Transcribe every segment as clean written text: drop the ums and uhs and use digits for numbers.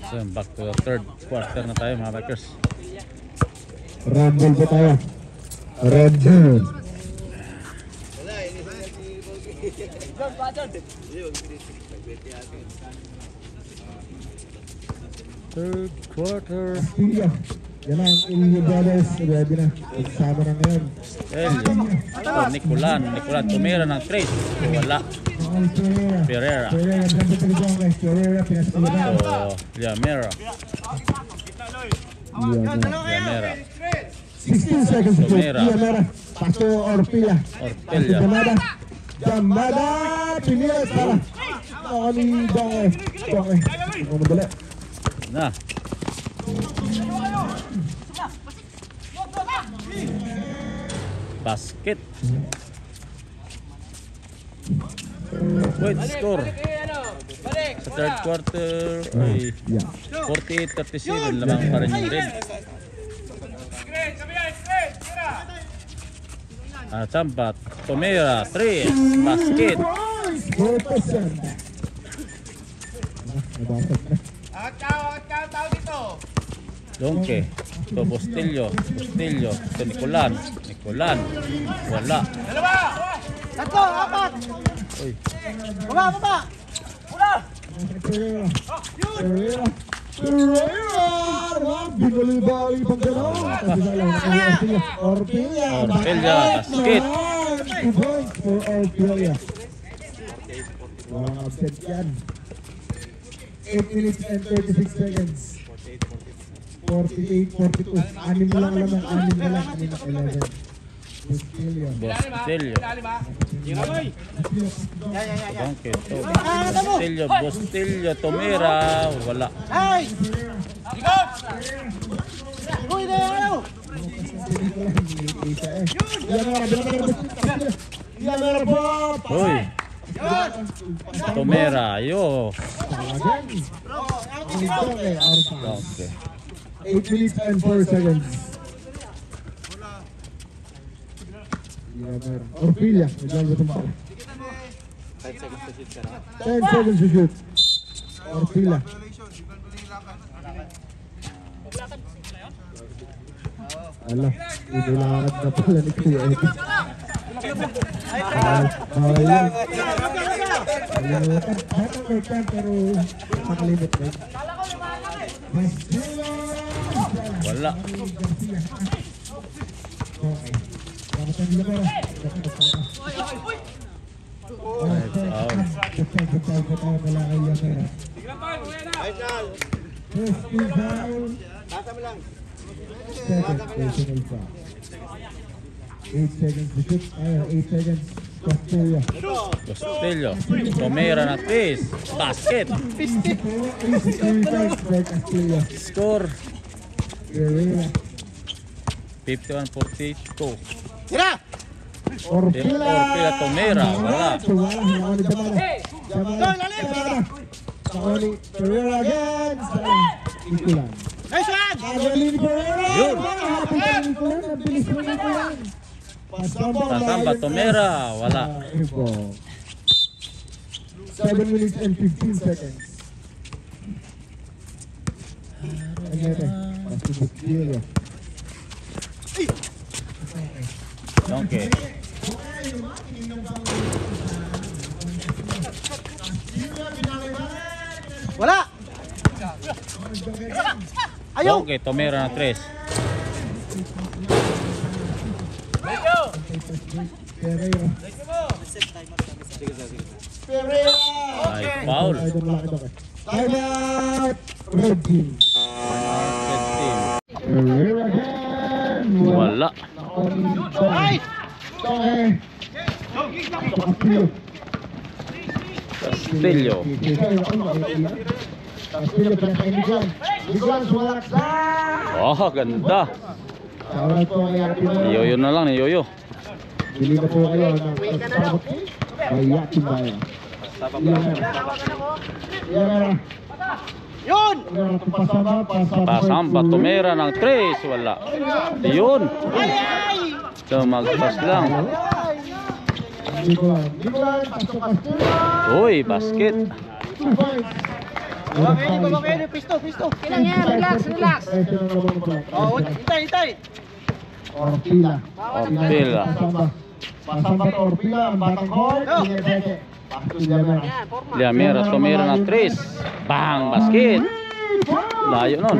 So back to the third quarter na tayo mga bikers. Red Bull po tayo. Red Bull. Third quarter. Yan ang Ilyo Brothers. Ready na. Nagsama na ngayon. Nicolan tumira ng 3. Wala. Pereira. Llamera. 16 seconds to shoot. Llamera. Paso Orpilla. Jamada. Pinila para. Ni Donge. Madali. Na. Basket. Wait, score. Sa third quarter ay 48-37 lamang pa rin yung red. Sambat, Tomera, 3, basket. Donke, to Bustillo, to Nicolan, wala. Tatlo, apat. Uy. Baba. Binuli-bali pang gano'n. Orpilla. Basket. 2 points for Orpilla. Walang absent yan. 8 minutes and 36 seconds. 48-42. 6 na lang naman. 6 na lang. 11. Bustillo. Donke, to Bustillo, Tomera, wala. Ay! Uy, ano? Uy. Tomera, yo. Donke. 8 minutes and 4 seconds. Orpilla, medyo tumpak. 10 seconds to shoot. Orpilla. Ala, inilakad na pala ni Kuya Eddie. Bawal yan. Nakalimutan, pero nakalimit na yun. Wala. Eight seconds to shoot. 8 seconds. Bustillo, Tomera na 3, basket. Score 51-42. Tira! Orpilla, Tomera, wala. Nice one! Yun. Sasamba, Tomera, wala. 7 minutes and 15 seconds. Donke. Wala! Ayaw! Donke, Tomera na 3. Ay, foul. Time out! Red team. Wala. Castillo. Oh, ganda. Yoyo na lang ni Yoyo. Bili na po kayo ng pasabot kay Yakin Bayan. Yun! Pasamba, Tomera ng 3, wala. Yun. Magpas lang. Uy, basket. Baba kayo, pisto. Kailang yan, relax. Oh, hintay. Orpila. Orpila. Pasamba to Orpila, ang batang call. Lamera, tumira ng 3. Bang! Basket! Layo nun.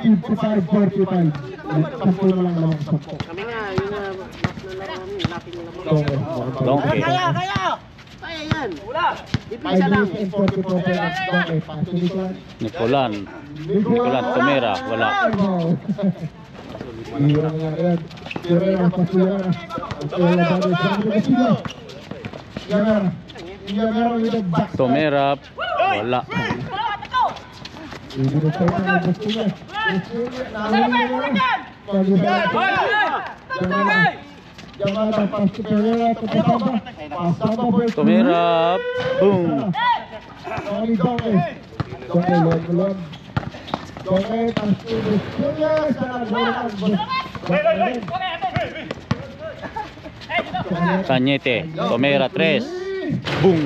55-45. Sampu na lang naman. Kami nga, yun na, mas nalaro kami, lapin nila mo. Donkey. Kaya yan. Ipinsa lang. 5 minutes and 44 seconds. Okay, paso Nicolas. Nicolan, tumira. Wala. Iwan nga yan. Ferreira, Pascual. Yamera with the back. Tumira. Wala. Tumira. Boom. Cañete. Tumira 3. Boom.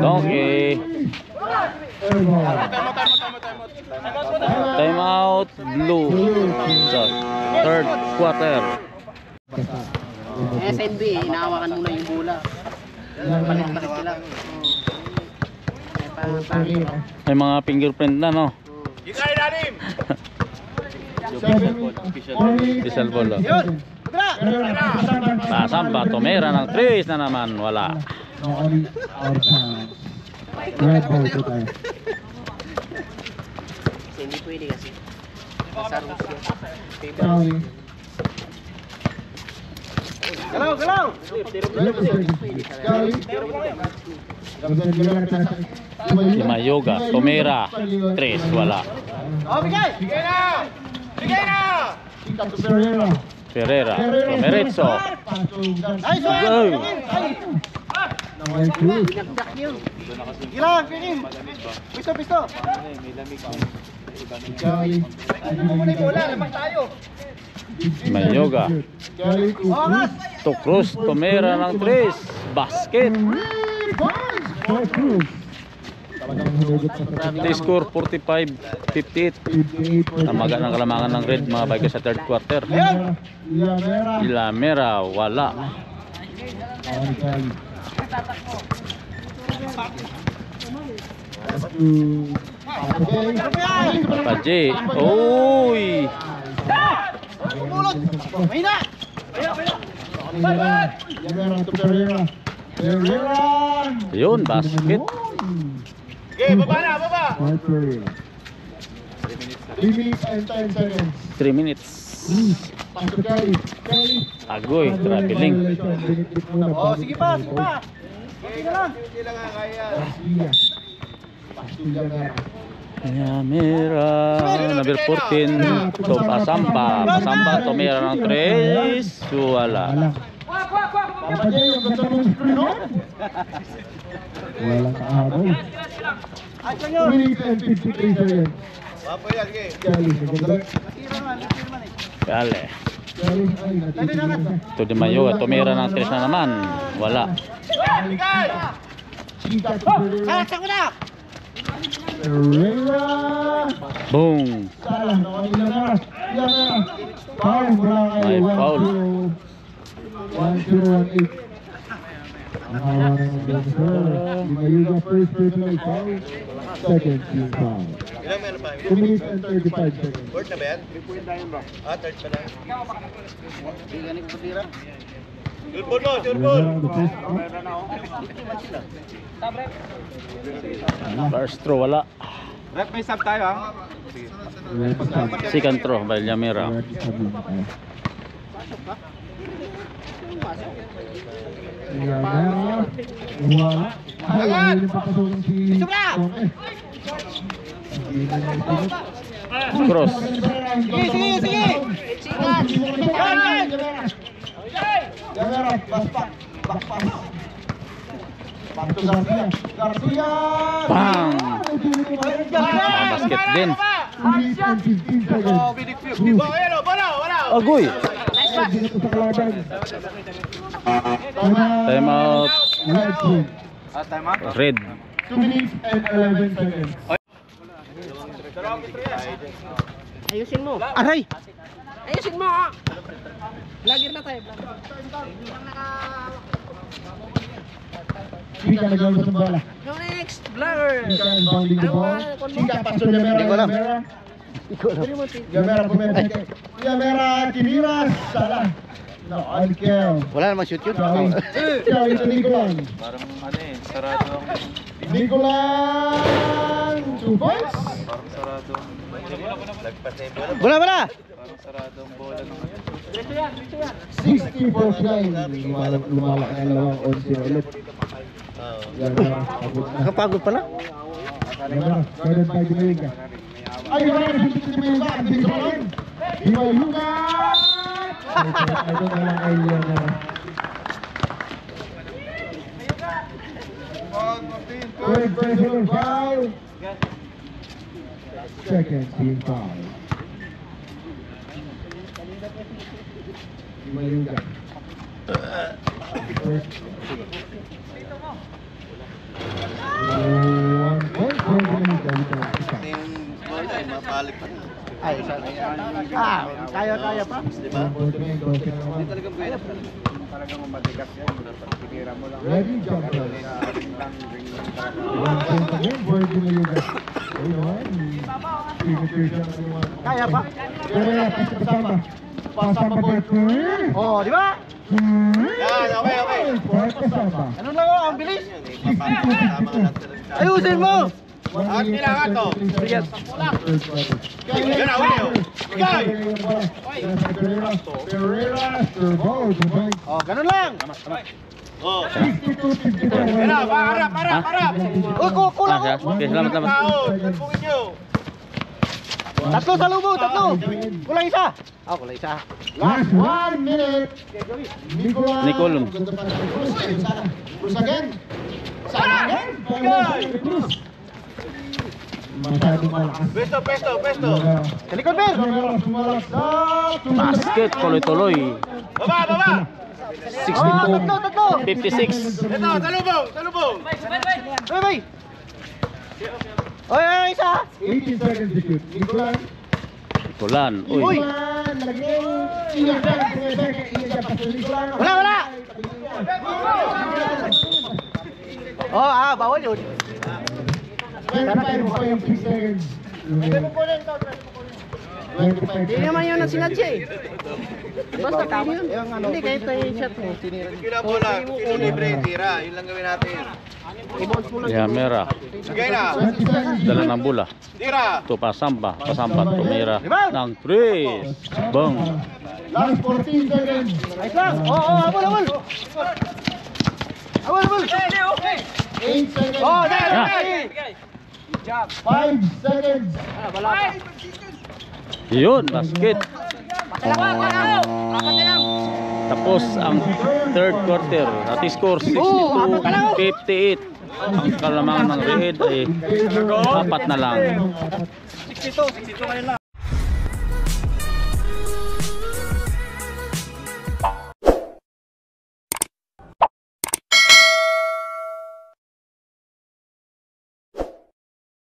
Donkey. Time out. Blue. So, third quarter. SNB, inaawakan muna yung bola. Palit-palit sila. May mga fingerprint na, no? Official ball. Pasamba, tumira ng 3 na naman. Wala. Hindi pwede kasi. Masarap siya. Galaw! Lima yoga, tumira 3, wala. Oh, bigay na! Ferreira, Tomerizzo. Nice one! Go! Binagdak yun. Gilang, pinim! Pisto! Lima yoga. Angas! To Cruz, tumira ng 3. Basket. They score 45-58. Namaga ng kalamangan ng Red mga bike sa third quarter. Ilamera, wala. Paji. Uy! Mahina! Yun, basket. Okay, baba! 3 minutes and 10 seconds. 3 minutes. Pasok Kelly. Agoy, traveling. Oh, sige pa! Okay na lang! Ilamera, number 14. To Pasamba. Pasamba, tumira ng 3. Wala. Walang kahabol. 2 minutes and 53 seconds. Kelly, Kale. ay, To Di Mayoga, tumira ng 3 na naman. Wala. Saksak mo na! Ferreira. Boom. Salah, Ilamera. Foul mula kay May foul. 1018. Ang hawa ng dancer. Dimayuga first personal foul. Second team foul. 2 minutes and 35 seconds. Court na ba yan? Third pa lang. Turbon mo! Around the first foul. First throw, wala. Rep, may sub tayo ha? Red sub. Second throw, by Ilamera. Red sub lang tayo. Ilamera. Wala. Ay, wala yung papasukin si Tone. Cross. Sige! Ilamera, back pass. Back to Garcia. Garcia! Bang! Basket din. 2 minutes and 15 seconds. Agoy! Dito sa kalaban. Time out. Red team. Red. 2 minutes and 11 seconds. Ayusin mo. Aray! Ayusin mo. Vlogger na tayo. Chika nag-alabas ang bola. Go next, vlogger. Chika and bounding the ball. Chika, paso Yamera. Yamera. Yamera pumete. Yamera, Kiniras. Salah. No, Alkel. Wala namang shoot yun. Chow ito Nicolan. Parang ano eh, sarado ang Nicolan! 2 points. parang sarado ang lagpas na yung bola. Bola, bola! Parang sarado ang bola ng 64-9. Lumalaki ang lawang 11 ulit. Yamera, pagod na. Nakapagod pala. Yamera, pwede tayo dimayin ka. Ay, Yamera, hindi dimayin ka. Hindi dimayin. Dimayin ka! Ito na lang ay Yamera. Third personal foul. Second team foul. Dimayin ka. First. 1 point for Dimayin ka. yung bola ay mapalik pa. Ay, isa. Kaya pa. Talagang buhay na talagang matigas yan. Pinira mo lang. Ready, jump shot. 1 point again for Dimayin ka. Signature siya ng mga. Kaya pa. Pero yan, pasama. Pasama po ito. Oh, di ba? Okay. Pasama. Ano lang oh, ang bilis. Ayusin mo! Kailangan to. Sige. Yan na, Julio. Igay! Pereira, Turbol, Dubai. Oh, ganun lang. Oh. 62-54. Yan na, harap. Uy, kulang siya. oh. Okay, salamat. Talpungin nyo. Tatlo sa lubong, tatlo. Kulang isa. Oh, kulang isa. Last 1 minute. Nicolas. Nicolum. Cruz again. Sana again. Cruz. Masyadong malakas. Pesto. Kalikod, Ben. Basket, tuloy-tuloy. Baba. 62, Tatlo. 56. Ito, talubong. Bay. Oy, isa. 18 seconds to shoot. Nicolas. Tulan. Uy. Nicolas. Lagyan. Iyan pa sa Nicolas. Wala. Oh, bawal yun. 25.6 seconds. Hindi naman yun ang sinadya eh. Basta pwede yun. Hindi, kahit tayo yung shot mo. Kila bola, kilo libre, tira. Yun lang gawin natin. Yamera. Sige na. Dala ng bola. Tira. Ito pasamba, tumira ng 3. Bang. Last 14 seconds. Ayos lang. Abol. 8 seconds. Oh, Yeah. 5 seconds. Yun, basket. Tapos ang third quarter. At score 62-58. Ang kalamangan ng Red ay 4 na lang. 62 kayo lang.